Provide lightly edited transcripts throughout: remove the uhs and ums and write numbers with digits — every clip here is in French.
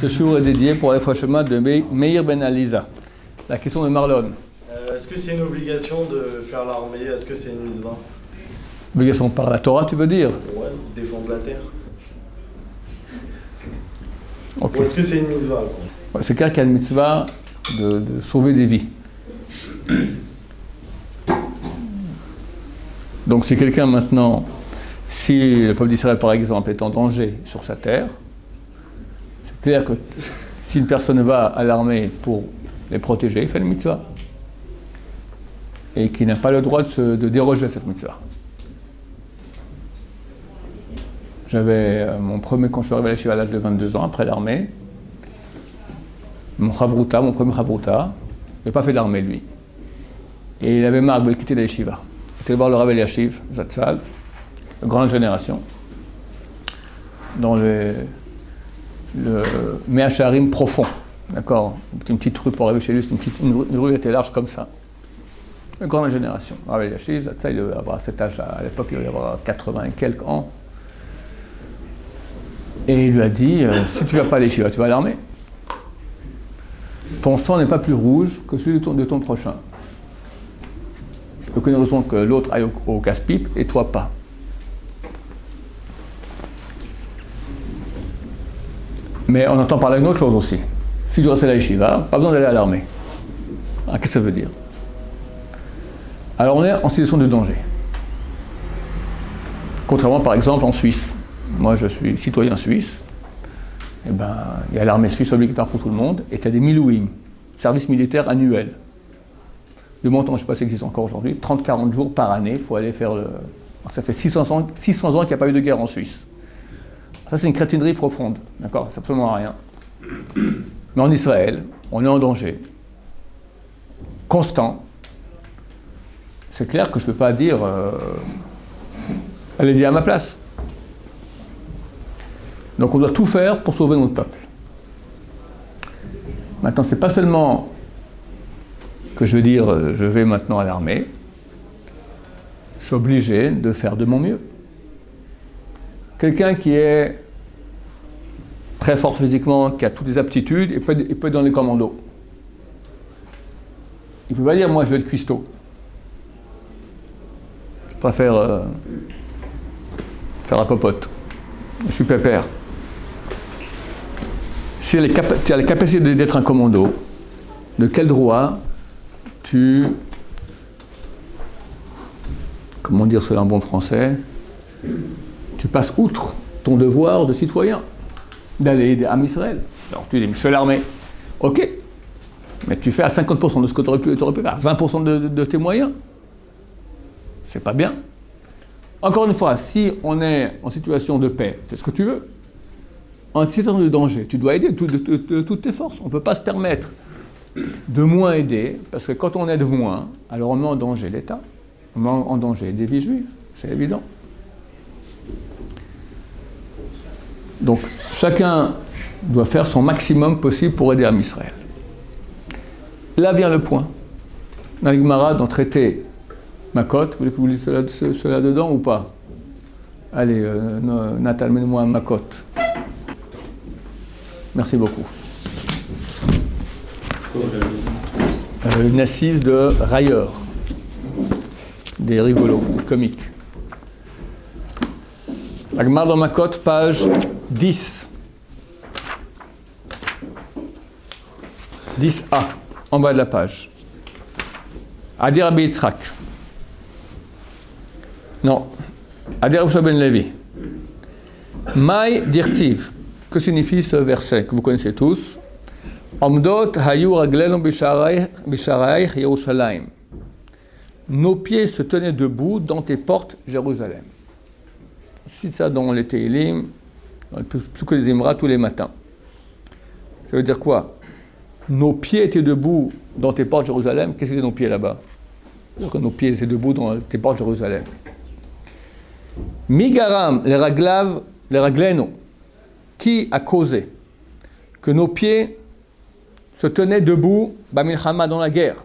Ce jour est dédié pour les chemin de Meir Ben Aliza. La question de Marlon. Est-ce que c'est une obligation de faire l'armée? Est-ce que c'est une mitzvah? Obligation par la Torah, tu veux dire? Ouais, défendre la terre. Okay. Ou est-ce que c'est une mitzvah? Ouais, c'est clair qu'il y a une mitzvah de sauver des vies. Donc si quelqu'un maintenant, si le peuple d'Israël par exemple est en danger sur sa terre, c'est clair que si une personne va à l'armée pour les protéger, il fait une mitzvah. Et qui n'a pas le droit de déroger à cette mitzvah. J'avais quand je suis arrivé à la Yeshiva à l'âge de 22 ans, après l'armée, mon premier chavruta, il n'a pas fait l'armée lui. Et il avait marre, il voulait quitter la Yeshiva. Il était voir le Rav Eliashiv, Zatzal, la grande génération, dans le Mea Shearim profond. D'accord? Une petite rue pour arriver chez lui, une rue était large comme ça. Une grande génération. Rav Eliashiv, Zatzal, il devait avoir cet âge-là. À l'époque, il devait avoir 80 et quelques ans. Et il lui a dit, si tu ne vas pas à l'Yeshiva, tu vas à l'armée. Ton sang n'est pas plus rouge que celui de ton prochain. Aucune raison que l'autre aille au casse-pipe et toi pas. Mais on entend parler d'une autre chose aussi. Si tu restes à la Yeshiva, pas besoin d'aller à l'armée. Ah, qu'est-ce que ça veut dire? Alors on est en situation de danger. Contrairement par exemple en Suisse. Moi je suis citoyen suisse. Eh ben, il y a l'armée suisse obligatoire pour tout le monde et tu as des milouim, service militaire annuel. Le montant, je ne sais pas si ça existe encore aujourd'hui, 30-40 jours par année, il faut aller faire le... Donc ça fait 600 ans qu'il n'y a pas eu de guerre en Suisse. Ça c'est une crétinerie profonde, d'accord? C'est absolument rien. Mais en Israël, on est en danger. Constant. C'est clair que je ne peux pas dire allez-y à ma place. Donc on doit tout faire pour sauver notre peuple. Maintenant, ce n'est pas seulement que je veux dire je vais maintenant à l'armée, je suis obligé de faire de mon mieux. Quelqu'un qui est très fort physiquement, qui a toutes les aptitudes, il peut être dans les commandos. Il ne peut pas dire moi je vais être cuistot. Je préfère faire la popote. Je suis pépère. Si tu as la capacité d'être un commando, de quel droit comment dire cela en bon français, tu passes outre ton devoir de citoyen, d'aller aider à Israël. Alors tu dis, je fais l'armée. Ok, mais tu fais à 50% de ce que tu aurais pu faire, 20% de tes moyens. C'est pas bien. Encore une fois, si on est en situation de paix, c'est ce que tu veux. En situation de danger, tu dois aider de toutes tes forces. On ne peut pas se permettre de moins aider, parce que quand on aide moins, alors on met en danger l'État, on met en danger des vies juives, c'est évident. Donc, chacun doit faire son maximum possible pour aider Israël. Là vient le point. Dans la Gemara, dans le traité Makot, vous voulez que je vous lise cela dedans ou pas? Allez, Nathan, mets-moi un Makot. Merci beaucoup. Une assise de railleurs, des rigolos, des comiques. La Gemara dans Makot, page 10. 10a, en bas de la page. Adi Rabbi Yitzhak. Non. Adi Rabbi Ben Levi. Maï dirtiv. Que signifie ce verset que vous connaissez tous? Omdot hayu raglenu b'sharaich Yerushalayim. Nos pieds se tenaient debout dans tes portes, Jérusalem. C'est ça dans les Télim, dans le Psuké des Imra, tous les matins. Ça veut dire quoi? Nos pieds étaient debout dans tes portes, Jérusalem. Qu'est-ce que c'est nos pieds là-bas? C'est-à-dire que nos pieds étaient debout dans tes portes, Jérusalem. Migaram, les raglenu. Qui a causé que nos pieds se tenaient debout, Bamilchama, dans la guerre?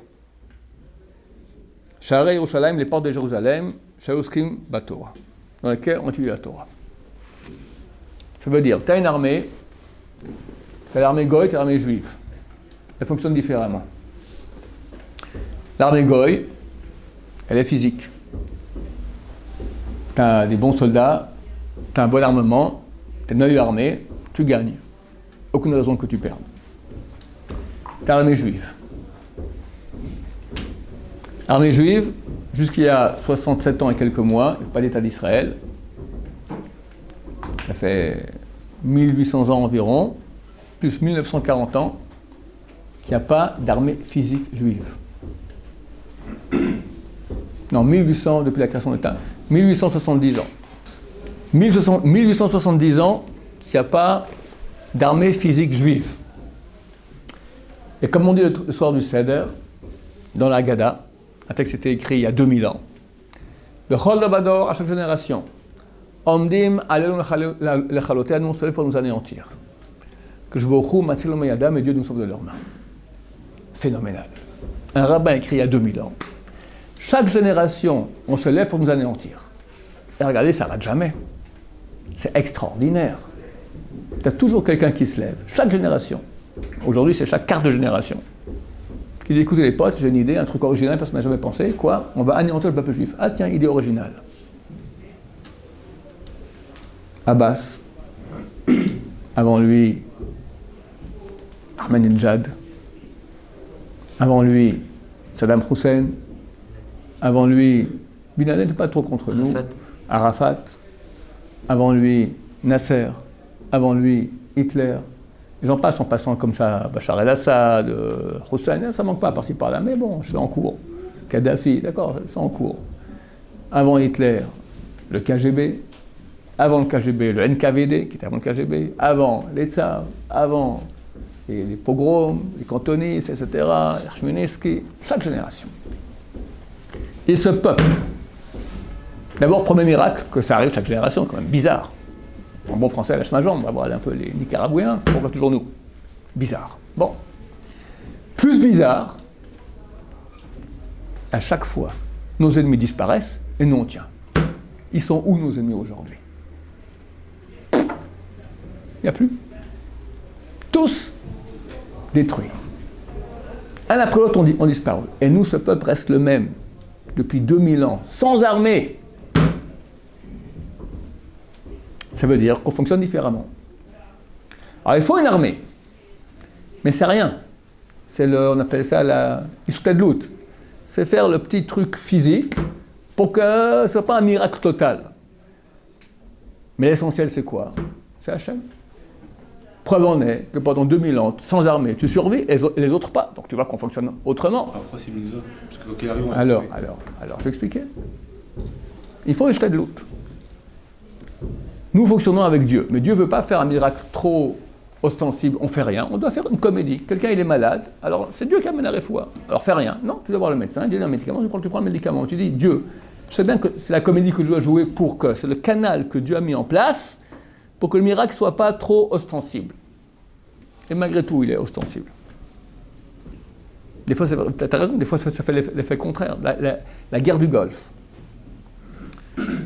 Sharei Yerushalayim, les portes de Jérusalem, Shauskim Batorah, dans lesquelles on utilise la Torah. Ça veut dire, tu as une armée, Tu as l'armée Goy, tu as l'armée juive. Elle fonctionne différemment. L'armée Goy, elle est physique. Tu as des bons soldats, tu as un bon armement, tu es une œil armé, tu gagnes. Aucune raison que tu perdes. Tu as l'armée juive. L'armée juive, jusqu'il y a 67 ans et quelques mois, il n'y a pas d'État d'Israël. Ça fait 1800 ans environ, plus 1940 ans, qu'il n'y a pas d'armée physique juive. Non, 1800 depuis la création de l'État, 1870 ans. 1870 ans qu'il n'y a pas d'armée physique juive. Et comme on dit le soir du Seder, dans la Haggadah, un texte qui était écrit il y a 2000 ans, Bechol Davador, à chaque génération, Omdim alelu lechalotea, nous se lève pour nous anéantir. Que je bochou matzilom yadam, et Dieu nous sauve de leurs mains. Phénoménal. Un rabbin écrit il y a 2000 ans. Chaque génération, on se lève pour nous anéantir. Et regardez, ça ne rate jamais. C'est extraordinaire. Tu as toujours quelqu'un qui se lève. Chaque génération. Aujourd'hui, c'est chaque quart de génération. Qui dit, écoutez les potes, j'ai une idée, un truc original, personne n'a jamais pensé. Quoi ? On va anéantir le peuple juif. Ah tiens, idée originale. Abbas. Avant lui, Ahmadinejad. Avant lui, Saddam Hussein. Avant lui, Bin Laden n'était pas trop contre nous. Arafat. Avant lui, Nasser. Avant lui, Hitler. Et j'en passe en passant comme ça, Bachar el-Assad, Hussein, ça manque pas par-ci par-là, mais bon, je fais en cours. Kadhafi, d'accord, je fais en cours. Avant Hitler, le KGB. Avant le KGB, le NKVD, qui était avant le KGB. Avant les tsars. Avant les pogroms, les cantonistes, etc. Chmielevski, chaque génération. Et ce peuple, d'abord, premier miracle, que ça arrive chaque génération, quand même bizarre. En bon français, lâche ma jambe, on va voir un peu les Nicaraguayens, pourquoi toujours nous ? Bizarre. Bon. Plus bizarre, à chaque fois, nos ennemis disparaissent et nous on tient. Ils sont où nos ennemis aujourd'hui ? Il n'y a plus. Tous détruits. Un après l'autre ont disparu. Et nous, ce peuple reste le même depuis 2000 ans, sans armée. Ça veut dire qu'on fonctionne différemment. Alors il faut une armée, mais c'est rien. On appelle ça la ishtadlout. C'est faire le petit truc physique pour que ce ne soit pas un miracle total. Mais l'essentiel c'est quoi ? C'est Hachem. Preuve en est que pendant 2000 ans, sans armée, tu survis et les autres pas. Donc tu vois qu'on fonctionne autrement. Après c'est mitzvah, parce que OK, arrive, alors, je vais expliquer. Il faut une ishtadlout. Nous fonctionnons avec Dieu, mais Dieu ne veut pas faire un miracle trop ostensible, on ne fait rien, on doit faire une comédie. Quelqu'un il est malade, alors c'est Dieu qui amène la réfoua. Alors fais rien, non, tu dois voir le médecin, il donne un médicament, tu prends le médicament, tu dis Dieu, je sais bien que c'est la comédie que je dois jouer pour que, c'est le canal que Dieu a mis en place pour que le miracle ne soit pas trop ostensible. Et malgré tout, il est ostensible. Des fois, tu as raison, des fois ça fait l'effet contraire. La guerre du Golfe,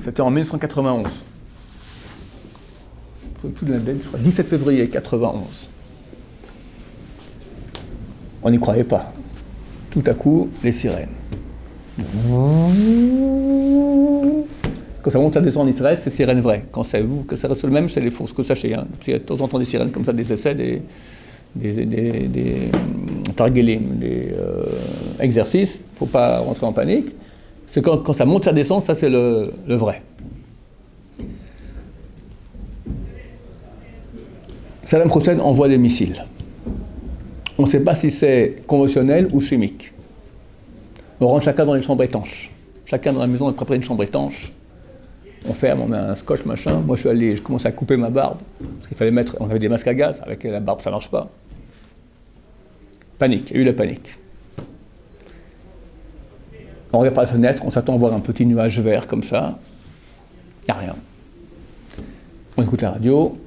c'était en 1991. Tout de la date, je crois, 17 février 91. On n'y croyait pas. Tout à coup, les sirènes. Quand ça monte à descendre en Israël, c'est sirènes vraies. Quand ça reste le même, c'est les fausses, que vous sachiez. Hein. Il y a de temps en temps des sirènes comme ça, des essais, des targelim, des exercices. Il ne faut pas rentrer en panique. C'est quand ça monte, ça descend, ça c'est le vrai. Saddam Hussein envoie des missiles. On ne sait pas si c'est conventionnel ou chimique. On rentre chacun dans les chambres étanches. Chacun dans la maison a préparé une chambre étanche. On ferme, on met un scotch, machin. Moi, je commence à couper ma barbe. Parce qu'il fallait mettre... On avait des masques à gaz. Avec la barbe, ça ne marche pas. Panique. Il y a eu la panique. On regarde par la fenêtre. On s'attend à voir un petit nuage vert comme ça. Il n'y a rien. On écoute la radio.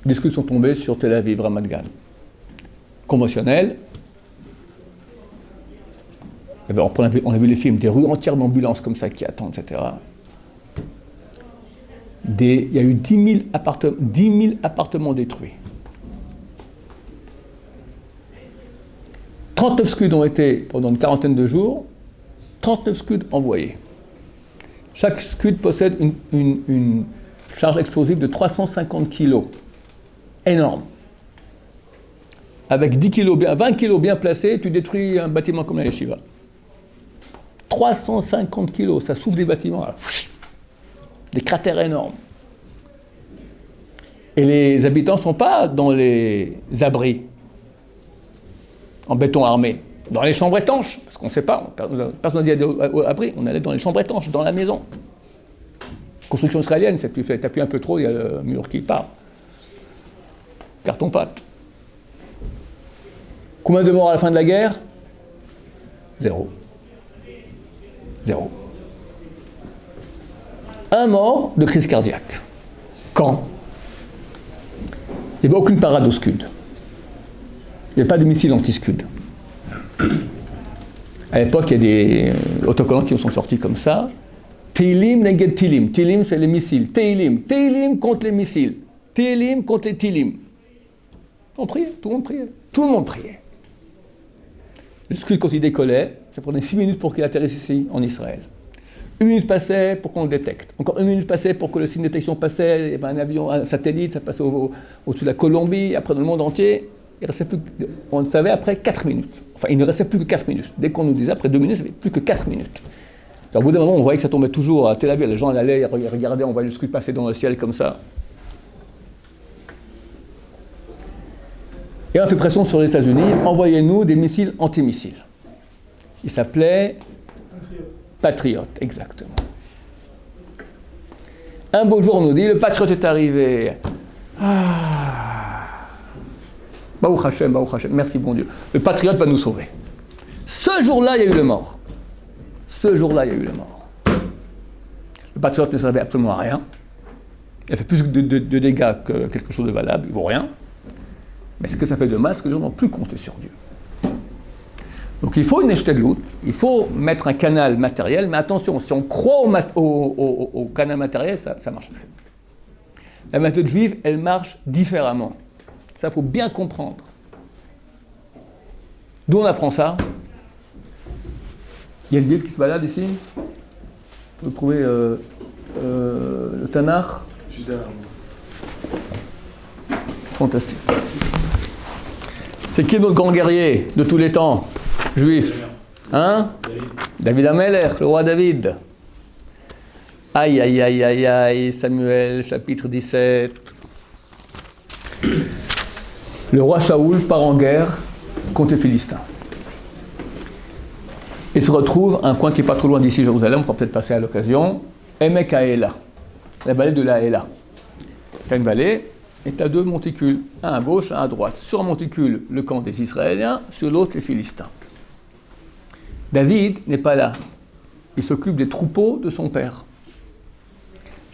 Les discussions sont tombées sur Tel Aviv, Ramat Gan. Conventionnel. On a vu les films, des rues entières d'ambulances comme ça qui attendent, etc. Il y a eu 10 000 appartements détruits. 39 scuds ont été, pendant une quarantaine de jours, 39 scuds envoyés. Chaque scud possède une charge explosive de 350 kg. Énorme. Avec 10 kg 20 kg bien placés, tu détruis un bâtiment comme la yeshiva. 350 kg, ça souffle des bâtiments. Là. Des cratères énormes. Et les habitants ne sont pas dans les abris, en béton armé, dans les chambres étanches, parce qu'on ne sait pas, personne n'a dit abri, on allait dans les chambres étanches, dans la maison. Construction israélienne, c'est que tu appuies un peu trop, il y a le mur qui part. Carton-pâte. Combien de morts à la fin de la guerre ? 0. 0. Un mort de crise cardiaque. Quand ? Il n'y avait aucune parade au scud. Il n'y avait pas de missiles anti-scud. À l'époque, il y a des autocollants qui sont sortis comme ça. Teilim neged Tilim. Tilim, c'est les missiles. Teilim. Teilim contre les missiles. Teilim contre les Tilim. On priait, tout le monde priait. Tout le monde priait. Le scud, quand il décollait, ça prenait 6 minutes pour qu'il atterrisse ici, en Israël. 1 minute passait pour qu'on le détecte. Encore 1 minute passait pour que le signe de détection passait. Il y avait un avion, un satellite, ça passait au-dessus de la Colombie, après dans le monde entier. Il restait plus que, on le savait après 4 minutes. Enfin, il ne restait plus que 4 minutes. Dès qu'on nous disait, après 2 minutes, ça fait plus que 4 minutes. Alors, au bout d'un moment, on voyait que ça tombait toujours à Tel Aviv. Les gens allaient, ils regardaient, on voyait le scud passer dans le ciel comme ça. Et on a fait pression sur les États-Unis, envoyez-nous des missiles antimissiles. Il s'appelait Patriot, exactement. Un beau jour, on nous dit, le Patriot est arrivé. Baruch Hashem, merci bon Dieu. Le Patriot va nous sauver. Ce jour-là, il y a eu le mort. Ce jour-là, il y a eu le mort. Le Patriot ne servait absolument à rien. Il a fait plus de dégâts que quelque chose de valable, il ne vaut rien. Mais ce que ça fait de mal, c'est que les gens n'ont plus compté sur Dieu. Donc il faut une eshteglut, il faut mettre un canal matériel, mais attention, si on croit au canal matériel, ça ne marche plus. La méthode juive, elle marche différemment. Ça, il faut bien comprendre. D'où on apprend ça ? Il y a le livre qui se balade ici. Vous trouvez le Tanakh. Juste derrière. Fantastique. C'est qui notre grand guerrier de tous les temps, juif ? Hein ? David Ameler, le roi David. Aïe, aïe, aïe, aïe, aïe, Samuel, chapitre 17. Le roi Shaoul part en guerre contre les Philistins. Il se retrouve à un coin qui n'est pas trop loin d'ici, Jérusalem, on pourra peut-être passer à l'occasion, Emek Haéla, la vallée de la Haéla. Tu as une vallée et tu as 2 monticules, un à gauche, un à droite. Sur un monticule, le camp des Israéliens, sur l'autre, les Philistins. David n'est pas là. Il s'occupe des troupeaux de son père.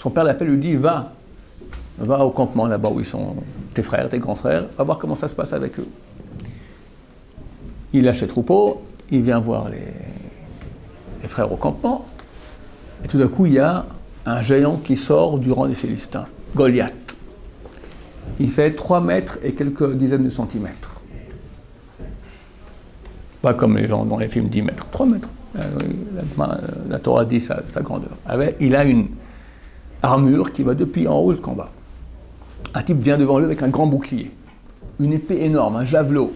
Son père l'appelle, lui dit, va au campement là-bas où ils sont tes frères, tes grands frères, va voir comment ça se passe avec eux. Il lâche les troupeaux, il vient voir les frères au campement, et tout d'un coup, il y a un géant qui sort du rang des Philistins, Goliath. Il fait 3 mètres et quelques dizaines de centimètres. Pas comme les gens dans les films 10 mètres, 3 mètres. La Torah dit sa grandeur. Il a une armure qui va depuis en haut jusqu'en bas. Un type vient devant lui avec un grand bouclier, une épée énorme, un javelot,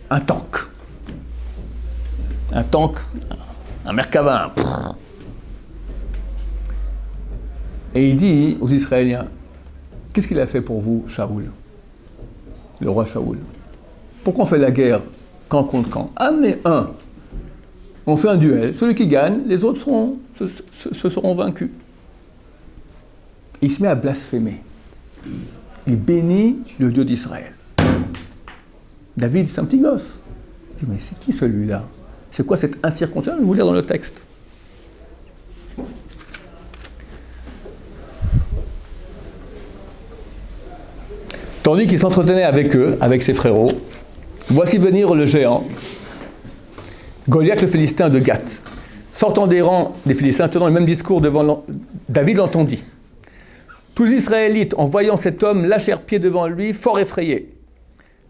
un tank. Un Merkava. Et il dit aux Israéliens, qu'est-ce qu'il a fait pour vous, Shaoul, le roi Shaoul ? Pourquoi on fait la guerre camp contre camp ? Amenez un. On fait un duel. Celui qui gagne, les autres seront vaincus. Il se met à blasphémer. Il bénit le Dieu d'Israël. David, c'est un petit gosse. Il dit, mais c'est qui celui-là ? C'est quoi cette incirconcision ? Je vais vous lire dans le texte. Tandis qu'il s'entretenait avec eux, avec ses frérots, voici venir le géant, Goliath le Philistin de Gath. Sortant des rangs des Philistins, tenant le même discours devant David l'entendit. Tous les Israélites, en voyant cet homme, lâchèrent pied devant lui, fort effrayés.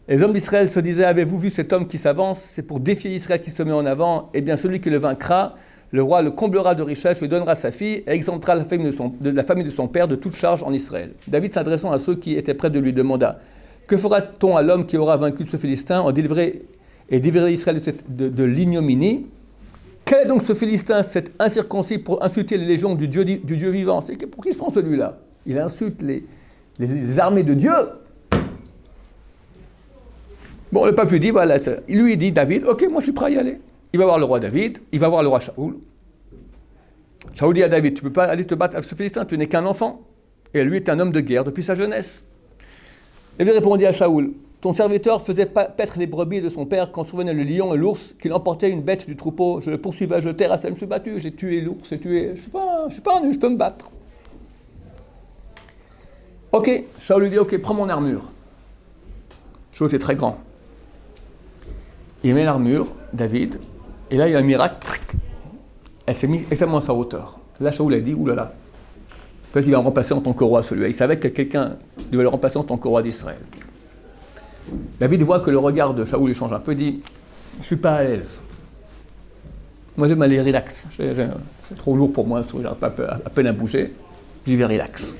Les hommes d'Israël se disaient, avez-vous vu cet homme qui s'avance? C'est pour défier Israël qui se met en avant. Eh bien, celui qui le vaincra, le roi le comblera de richesses, lui donnera sa fille et exemptera la famille de son père de toute charge en Israël. David, s'adressant à ceux qui étaient près de lui, demanda, que fera-t-on à l'homme qui aura vaincu ce Philistin en délivrer Israël de l'ignominie? Quel est donc ce Philistin, cet incirconcis, pour insulter les légions du Dieu vivant? Pour qui se prend celui-là? Il insulte les armées de Dieu. Bon, le peuple lui dit, voilà, lui dit, David, ok, moi je suis prêt à y aller. Il va voir le roi David, il va voir le roi Shaoul. Shaoul dit à David, tu ne peux pas aller te battre avec ce Philistin, tu n'es qu'un enfant. Et lui est un homme de guerre depuis sa jeunesse. David répondit à Shaoul, ton serviteur faisait paître les brebis de son père quand survenait le lion et l'ours, qu'il emportait une bête du troupeau. Je le poursuivais, je terrassais, je me suis battu, j'ai tué l'ours, j'ai tué... Je suis pas un nu, je peux me battre. Ok, Shaoul lui dit, ok, prends mon armure. Shaoul était très grand. Il met l'armure, David, et là il y a un miracle, elle s'est mise extrêmement à sa hauteur. Là Shaoul a dit, oulala, peut-être qu'il va le remplacer en tant que roi celui-là. Il savait que quelqu'un devait le remplacer en tant que roi d'Israël. David voit que le regard de Shaoul change un peu, dit, je ne suis pas à l'aise. Moi j'aime aller relax, c'est trop lourd pour moi, j'arrive pas à peine à bouger, j'y vais relax.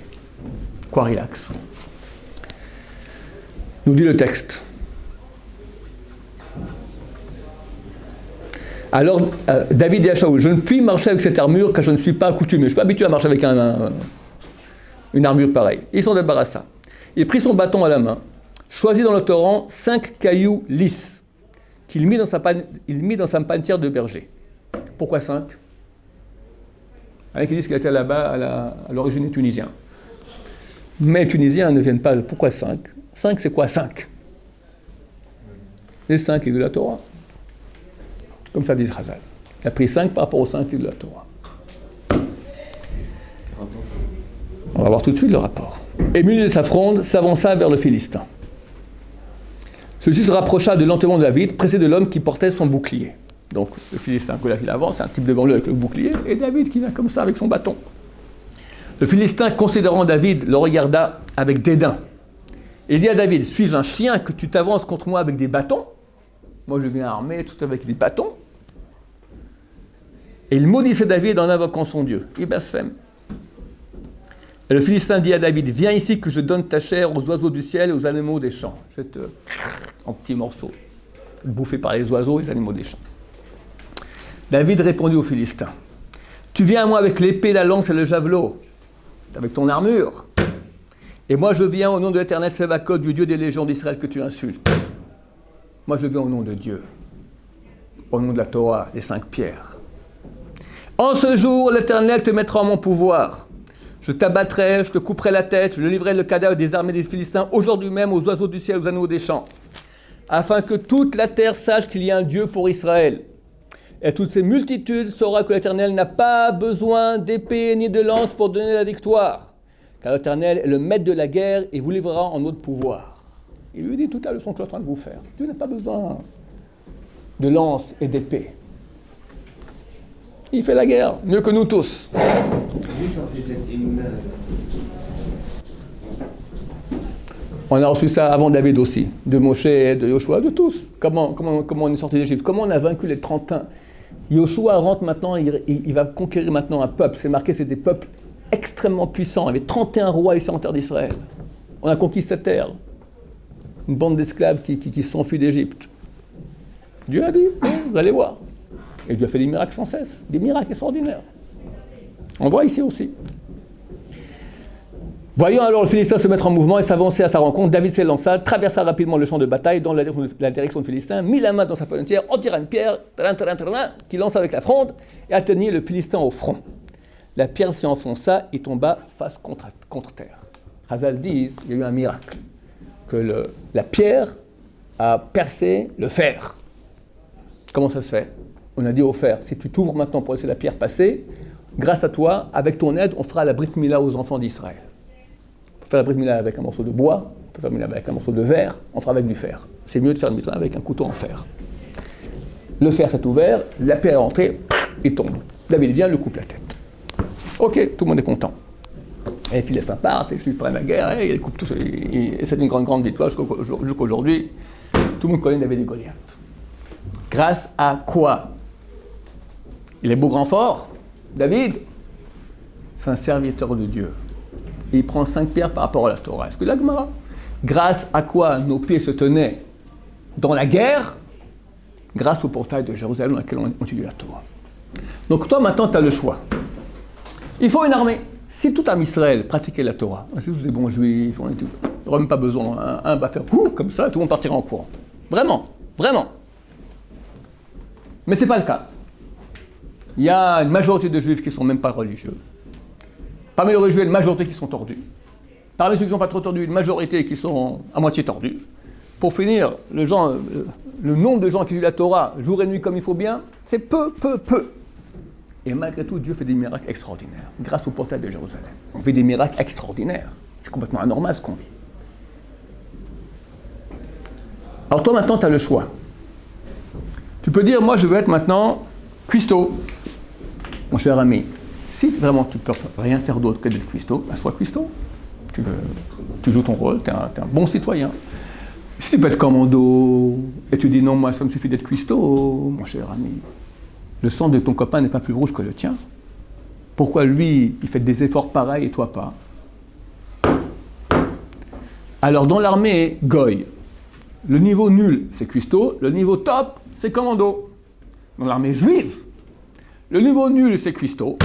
Quoi relax? Nous dit le texte. Alors, David dit à Shaoul, je ne puis marcher avec cette armure car je ne suis pas accoutumé. Je ne suis pas habitué à marcher avec une armure pareille. Il s'en débarrassa. Il prit son bâton à la main, choisit dans le torrent 5 cailloux lisses qu'il mit dans sa panetière de berger. Pourquoi 5? Il y en a qui disent qu'il était là-bas à l'origine des Tunisiens. Mais les Tunisiens ne viennent pas. Pourquoi 5? 5, c'est quoi 5? Les 5 livres de la Torah. Comme ça dit Chazal. Il a pris 5 par rapport aux 5 livres de la Torah. On va voir tout de suite le rapport. Et muni de sa fronde, s'avança vers le Philistin. Celui-ci se rapprocha de lentement de David, pressé de l'homme qui portait son bouclier. Donc le Philistin, que là il avance, c'est un type devant lui avec le bouclier, et David qui vient comme ça avec son bâton. Le Philistin, considérant David, le regarda avec dédain. Il dit à David, suis-je un chien que tu t'avances contre moi avec des bâtons? Moi je viens armé, tout avec des bâtons. Et il maudissait David en invoquant son Dieu. Il blasphème. Et le Philistin dit à David, viens ici que je donne ta chair aux oiseaux du ciel et aux animaux des champs. Je vais te, en petits morceaux, bouffé par les oiseaux et les animaux des champs. David répondit au Philistin, tu viens à moi avec l'épée, la lance et le javelot, avec ton armure. Et moi je viens au nom de l'Éternel Sébacoth, du Dieu des légions d'Israël que tu insultes. Moi je viens au nom de Dieu, au nom de la Torah, les 5 pierres. En ce jour, l'Éternel te mettra en mon pouvoir. Je t'abattrai, je te couperai la tête, je livrerai le cadavre des armées des Philistins aujourd'hui même aux oiseaux du ciel, aux animaux des champs, afin que toute la terre sache qu'il y a un Dieu pour Israël. Et toutes ces multitudes saura que l'Éternel n'a pas besoin d'épée ni de lance pour donner la victoire, car l'Éternel est le maître de la guerre et vous livrera en notre pouvoir. Il lui dit toute la leçon que je suis en train de vous faire. Dieu n'a pas besoin de lance et d'épée. Il fait la guerre, mieux que nous tous. On a reçu ça avant David aussi, de Moshe, de Yoshua, de tous. Comment on est sorti d'Égypte, comment on a vaincu les 31. Yoshua rentre maintenant, il va conquérir maintenant un peuple. C'est marqué, c'est des peuples extrêmement puissants. Il y avait 31 rois ici en terre d'Israël. On a conquis cette terre. Une bande d'esclaves qui s'enfuient d'Égypte. Dieu a dit, vous allez voir. Et Dieu a fait des miracles sans cesse, des miracles extraordinaires. On voit ici aussi. Voyant alors le Philistin se mettre en mouvement et s'avancer à sa rencontre, David s'élança, traversa rapidement le champ de bataille dans la direction du Philistin, mit la main dans sa panetière, en tira une pierre, qu'il lança avec la fronde, et atteignit le Philistin au front. La pierre s'y enfonça et tomba face contre terre. Chazal disent, il y a eu un miracle, que la pierre a percé le fer. Comment ça se fait? On a dit au fer, si tu t'ouvres maintenant pour laisser la pierre passer, grâce à toi, avec ton aide, on fera la Brit Mila aux enfants d'Israël. On peut faire la Brit Mila avec un morceau de bois, on peut faire la Brit Mila avec un morceau de verre, on fera avec du fer. C'est mieux de faire une Brit Mila avec un couteau en fer. Le fer s'est ouvert, la pierre est rentrée, il tombe. David vient, le coupe la tête. Ok, tout le monde est content. Et les Philistins partent, et les Juifs prennent la guerre, et ils coupent tout. Et c'est une grande victoire jusqu'aujourd'hui. Tout le monde connaît David et Goliath. Grâce à quoi? Il est beau, grand, fort. David, c'est un serviteur de Dieu. Et il prend 5 pierres par rapport à la Torah. Est-ce que la Gemara? Grâce à quoi nos pieds se tenaient dans la guerre? Grâce au portail de Jérusalem dans lequel on étudie la Torah. Donc toi, maintenant, tu as le choix. Il faut une armée. Si tout un Israël pratiquait la Torah, si tous des bons juifs, on n'aurait même pas besoin. Un va faire comme ça, tout le monde partira en courant. Vraiment, vraiment. Mais ce n'est pas le cas. Il y a une majorité de juifs qui ne sont même pas religieux. Parmi les religieux, il y a une majorité qui sont tordus. Parmi ceux qui ne sont pas trop tordus, une majorité qui sont à moitié tordus. Pour finir, le nombre de gens qui lisent la Torah jour et nuit comme il faut bien, c'est peu. Et malgré tout, Dieu fait des miracles extraordinaires, grâce au portail de Jérusalem. On fait des miracles extraordinaires. C'est complètement anormal ce qu'on vit. Alors toi, maintenant, tu as le choix. Tu peux dire, moi, je veux être maintenant cuistot. Mon cher ami, si vraiment tu ne peux rien faire d'autre que d'être cuistot, ben sois cuistot. Tu joues ton rôle, tu es un bon citoyen. Si tu peux être commando, et tu dis non, moi, ça me suffit d'être cuistot, mon cher ami, le sang de ton copain n'est pas plus rouge que le tien. Pourquoi lui, il fait des efforts pareils et toi pas? Alors, dans l'armée Goy, le niveau nul, c'est cuistot, le niveau top, c'est commando. Dans l'armée juive, le niveau nul, c'est cuistot,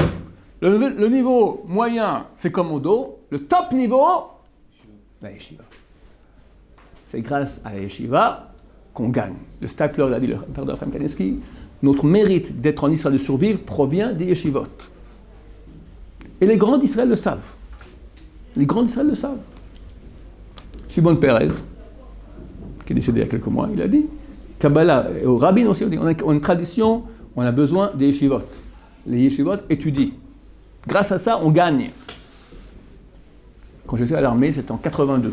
le niveau moyen, c'est commando, le top niveau, la yeshiva. C'est grâce à la yeshiva qu'on gagne. Le Stapler l'a dit, le père de Raphaël Kanievski, notre mérite d'être en Israël de survivre provient des yeshivot. Et les grands d'Israël le savent. Les grands d'Israël le savent. Shimon Peres, qui est décédé il y a quelques mois, il a dit, Kabbalah, et au rabbin aussi, on a une tradition, on a besoin des yeshivot. Les yeshivot étudient. Grâce à ça, on gagne. Quand j'étais à l'armée, c'était en 82.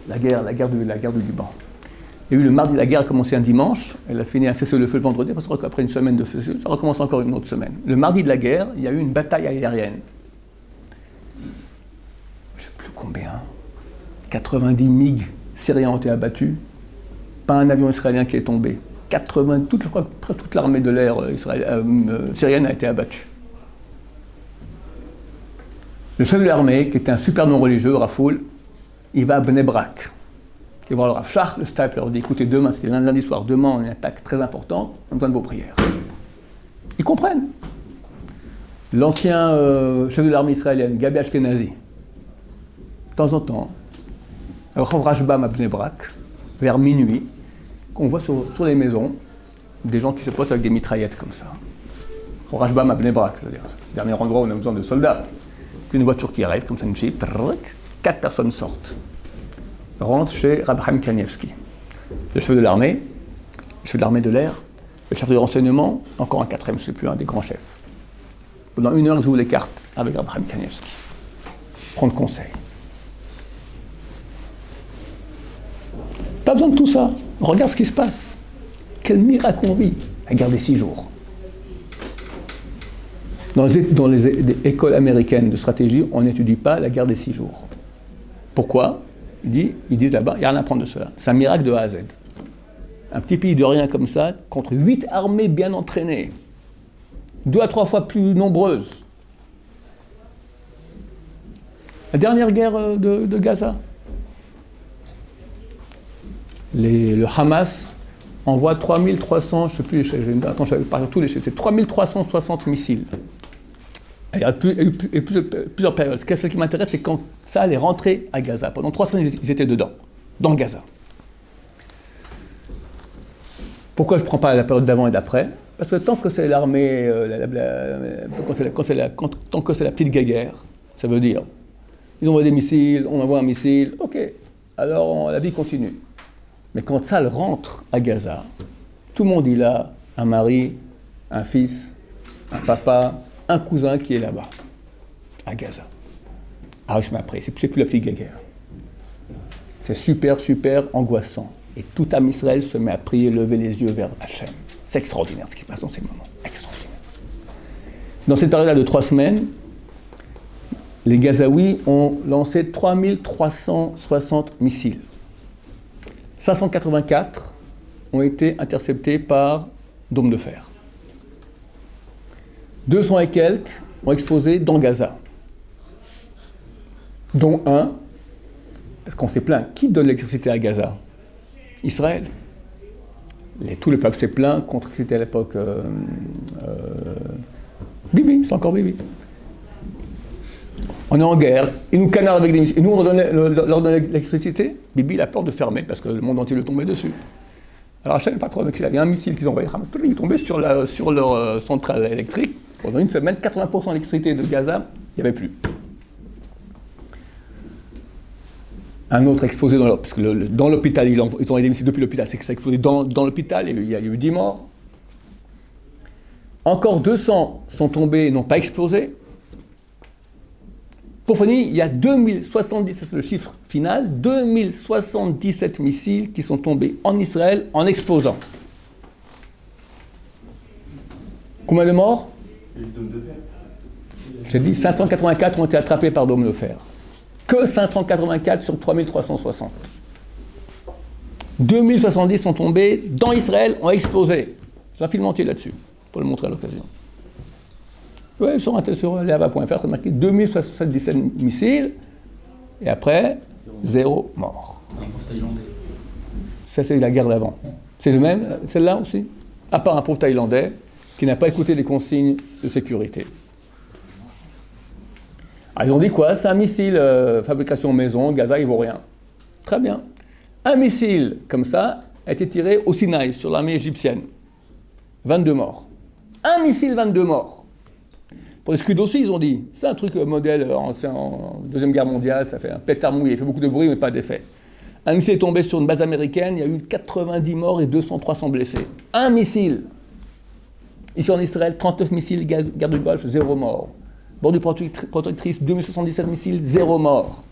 La guerre du Liban. Il y a eu le mardi, la guerre a commencé un dimanche, elle a fini un cessez-le-feu le vendredi, parce qu'après une semaine de feu, ça recommence encore une autre semaine. Le mardi de la guerre, il y a eu une bataille aérienne. Je ne sais plus combien. 90 MiG syriens ont été abattus. Pas un avion israélien qui est tombé. Toute l'armée de l'air syrienne a été abattue. Le chef de l'armée, qui était un super non-religieux, Rafoul, il va à Bnei Brak. Il va voir le Rav Shach, le Stapler, il dit écoutez, demain, c'était lundi soir, demain, on a une attaque très importante, on a besoin de vos prières. Ils comprennent. L'ancien chef de l'armée israélienne, Gabi Ashkenazi, de temps en temps, Rav Rashbam à Bnei Brak, vers minuit, qu'on voit sur les maisons des gens qui se posent avec des mitraillettes comme ça. Rav Rashbam à Bnei Brak, c'est-à-dire le dernier endroit où on a besoin de soldats. Puis une voiture qui arrive, comme ça, une jeep, 4 personnes sortent. Rentrent chez Abraham Kanievski, le chef de l'armée, le chef de l'armée de l'air, le chef de renseignement, encore un quatrième, je ne sais plus, un des grands chefs. Pendant 1 heure, ils ouvrent les cartes avec Abraham Kanievski. Prendre conseil. Pas besoin de tout ça. Regarde ce qui se passe. Quel miracle on vit. La guerre des 6 jours. Dans les écoles américaines de stratégie, on n'étudie pas la guerre des 6 jours. Pourquoi ? Ils disent là-bas, il n'y a rien à prendre de cela. C'est un miracle de A à Z. Un petit pays de rien comme ça, contre 8 armées bien entraînées, 2 à 3 fois plus nombreuses. La dernière guerre de Gaza. Le Hamas envoie 3300, je ne sais plus les chiffres, attends, je vais parler de tous les chiffres, c'est 3360 missiles. Il y a eu plusieurs périodes. Ce qui m'intéresse, c'est quand ça allait rentrer à Gaza. Pendant 3 semaines, ils étaient dedans, dans Gaza. Pourquoi je ne prends pas la période d'avant et d'après ? Parce que tant que c'est l'armée, tant que c'est la petite guéguerre, ça veut dire, ils envoient des missiles, on envoie un missile, ok, alors la vie continue. Mais quand ça rentre à Gaza, tout le monde il a un mari, un fils, un papa, un cousin qui est là-bas, à Gaza. Ah, je m'apprête, c'est plus la petite guéguerre. C'est super, super angoissant. Et tout âme Israël se met à prier, lever les yeux vers Hachem. C'est extraordinaire ce qui se passe dans ces moments. Extraordinaire. Dans cette période-là de 3 semaines, les Gazaouis ont lancé 3360 missiles. 584 ont été interceptés par dôme de fer. 200 et quelques ont explosé dans Gaza, dont un, parce qu'on s'est plaint, qui donne l'électricité à Gaza? Israël. Tout le peuple s'est plaint contre c'était à l'époque Bibi, c'est encore Bibi. On est en guerre, ils nous canardent avec des missiles. Et nous, on leur donne l'électricité. Bibi, il a peur de fermer parce que le monde entier lui tombait dessus. Alors Hachem n'a pas de problème avec ça. Il y a un missile qu'ils ont envoyé. Il est tombé sur leur centrale électrique. Pendant une semaine, 80% de l'électricité de Gaza, il n'y avait plus. Un autre explosé parce que dans l'hôpital, ils ont envoyé des missiles depuis l'hôpital, c'est que ça a explosé dans l'hôpital, il y a eu 10 morts. Encore 200 sont tombés et n'ont pas explosé. Pour finir, il y a 2077, c'est le chiffre final, 2077 missiles qui sont tombés en Israël en explosant. Combien de morts? J'ai dit 584 ont été attrapés par dôme de fer. Que 584 sur 3360. 2070 sont tombés dans Israël, ont explosé. J'ai un film entier là-dessus, pour le montrer à l'occasion. Oui, sur leava.fr, c'est marqué 2077 missiles, et après, 0 mort. Un pauvre Thaïlandais. Ça, c'est la guerre d'avant. C'est le même, celle-là aussi? À part un pauvre Thaïlandais qui n'a pas écouté les consignes de sécurité. Ah, ils ont dit quoi? C'est un missile fabrication maison, Gaza, il vaut rien. Très bien. Un missile comme ça a été tiré au Sinaï, sur l'armée égyptienne. 22 morts. Un missile, 22 morts. Pour les Scud aussi, ils ont dit, c'est un truc modèle en Deuxième Guerre mondiale, ça fait un pétard mouillé, il fait beaucoup de bruit mais pas d'effet. Un missile est tombé sur une base américaine, il y a eu 90 morts et 200-300 blessés. Un missile. Ici en Israël, 39 missiles, guerre du Golfe, 0 mort. Bord du protectrice, 2077 missiles, 0 mort.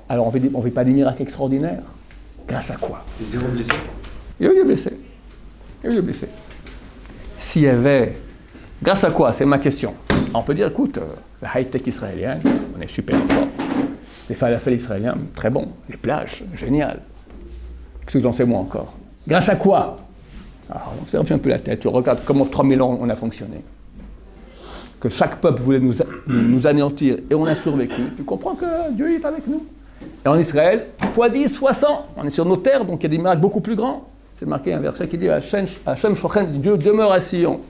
Alors on ne fait pas des miracles extraordinaires. Grâce à quoi? Et 0 blessés? Il y a eu des blessés. Il y a eu des blessés. S'il y avait... Grâce à quoi? C'est ma question. Alors on peut dire, écoute, la high-tech israélienne, on est super fort. Les falafels israéliens, très bons. Les plages, génial. Qu'est-ce que j'en sais moi encore? Grâce à quoi? Alors on fait un peu la tête, tu regardes comment 3000 ans on a fonctionné. Que chaque peuple voulait nous anéantir et on a survécu. Tu comprends que Dieu est avec nous. Et en Israël, x10, x100, on est sur nos terres, donc il y a des miracles beaucoup plus grands. C'est marqué un verset qui dit Hachem Shochem, Dieu demeure à Sion.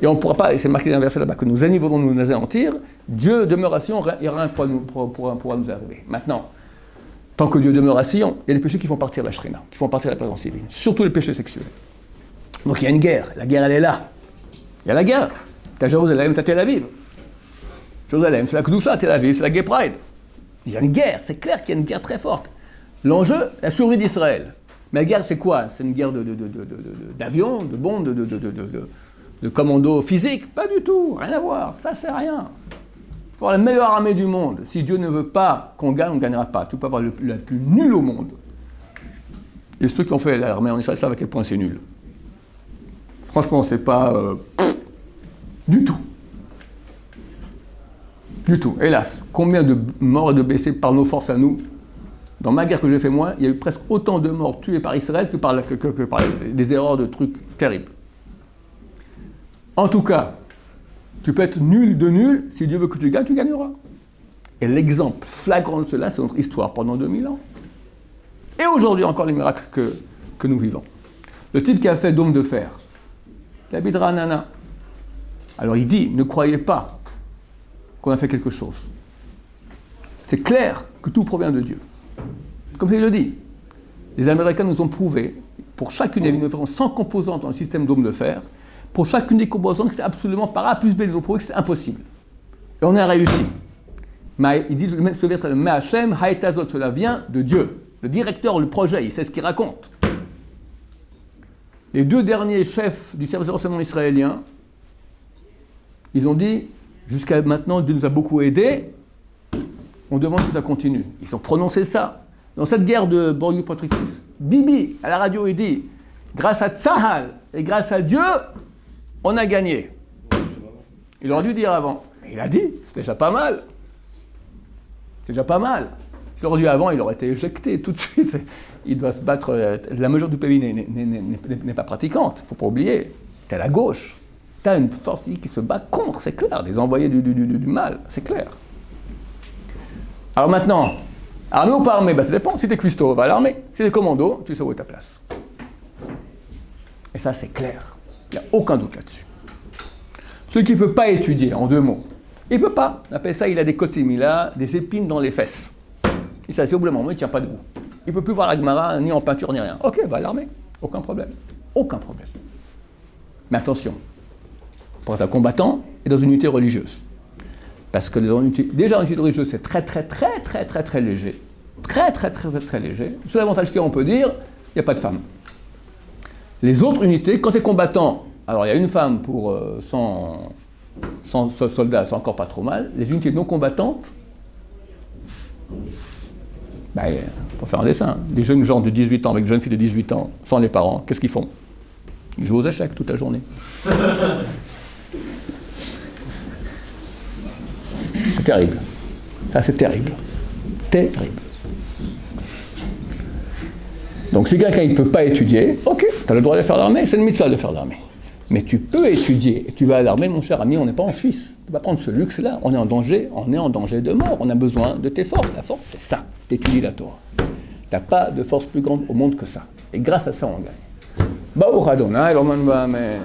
Et on ne pourra pas, et c'est marqué dans un verset là-bas, que nos ennemis voudront nous anéantir, Dieu demeure à Sion, il n'y a rien pourra nous arriver. Maintenant, tant que Dieu demeure à Sion, il y a des péchés qui font partir la Shrina, qui font partir la présence divine, surtout les péchés sexuels. Donc il y a une guerre, la guerre elle est là. Il y a la guerre. T'as Jérusalem, t'as Tel Aviv. Jérusalem, c'est la Kedusha, Tel Aviv, c'est la Gay Pride. Il y a une guerre, c'est clair qu'il y a une guerre très forte. L'enjeu, la survie d'Israël. Mais la guerre, c'est quoi? C'est une guerre d'avions, de bombes, de commandos physiques? Pas du tout, rien à voir, ça c'est rien. Il faut avoir la meilleure armée du monde. Si Dieu ne veut pas qu'on gagne, on ne gagnera pas. Tu peux avoir la plus nulle au monde. Et ceux qui ont fait l'armée en Israël savent à quel point c'est nul. Franchement, c'est pas... du tout. Du tout. Hélas, combien de morts et de blessés par nos forces à nous? Dans ma guerre que j'ai fait moi, il y a eu presque autant de morts tués par Israël que par des erreurs de trucs terribles. En tout cas, tu peux être nul de nul, si Dieu veut que tu gagnes, tu gagneras. Et l'exemple flagrant de cela, c'est notre histoire pendant 2000 ans. Et aujourd'hui encore les miracles que nous vivons. Le type qui a fait dôme de fer, David Ranana. Alors il dit, ne croyez pas qu'on a fait quelque chose. C'est clair que tout provient de Dieu. Comme il le dit, les Américains nous ont prouvé, pour chacune des 100 composantes dans le système dôme de fer, pour chacune des composantes, c'était absolument par A plus B, ils nous ont prouvé que c'était impossible. Et on a réussi. Mais il dit, ce verset, mais Hachem, Haïtazot, cela vient de Dieu. Le directeur, le projet, il sait ce qu'il raconte. Les 2 derniers chefs du service de renseignement israélien, ils ont dit, jusqu'à maintenant, Dieu nous a beaucoup aidés, on demande que ça continue. Ils ont prononcé ça. Dans cette guerre de banlieue protectrice, Bibi, à la radio, il dit, grâce à Tzahal et grâce à Dieu, on a gagné. Il aurait dû dire avant. Mais il a dit, c'est déjà pas mal. C'est déjà pas mal. S'il aurait dû avant, il aurait été éjecté tout de suite. Il doit se battre. La mesure du pays n'est pas pratiquante, il ne faut pas oublier. Tu es à la gauche. Tu as une force qui se bat contre, c'est clair. Des envoyés du mal, c'est clair. Alors maintenant, armé ou pas armé, ça dépend. Si tu es cuistot, va à l'armée. Si tu es commando, tu sais où est ta place. Et ça, c'est clair. Il n'y a aucun doute là-dessus. Celui qui ne peut pas étudier, en 2 mots, il ne peut pas. On appelle ça, il a des kotim, il a des épines dans les fesses. Il s'assied au bout d'un moment, il ne tient pas debout. Il ne peut plus voir la Gemara, ni en peinture, ni rien. Ok, va à l'armée. Aucun problème. Aucun problème. Mais attention, pour être un combattant et dans une unité religieuse. Parce que déjà, une unité religieuse, c'est très léger. Très léger. Le seul avantage qu'on peut dire, il n'y a pas de femmes. Les autres unités, quand c'est combattant, alors il y a une femme pour 100 soldats, c'est encore pas trop mal. Les unités non combattantes, pour faire un dessin, des jeunes gens de 18 ans avec des jeunes filles de 18 ans, sans les parents, qu'est-ce qu'ils font? Ils jouent aux échecs toute la journée. C'est terrible. Ça, c'est terrible. Terrible. Donc si quelqu'un ne peut pas étudier, ok, tu as le droit de faire l'armée, c'est une mitzvah de faire l'armée. Mais tu peux étudier, et tu vas à l'armée, mon cher ami, on n'est pas en Suisse. Tu ne peux pas prendre ce luxe-là, on est en danger de mort, on a besoin de tes forces. La force, c'est ça, t'étudies la Torah. Tu n'as pas de force plus grande au monde que ça. Et grâce à ça, on gagne. Baruch Adonai, l'Oman Ba'amen.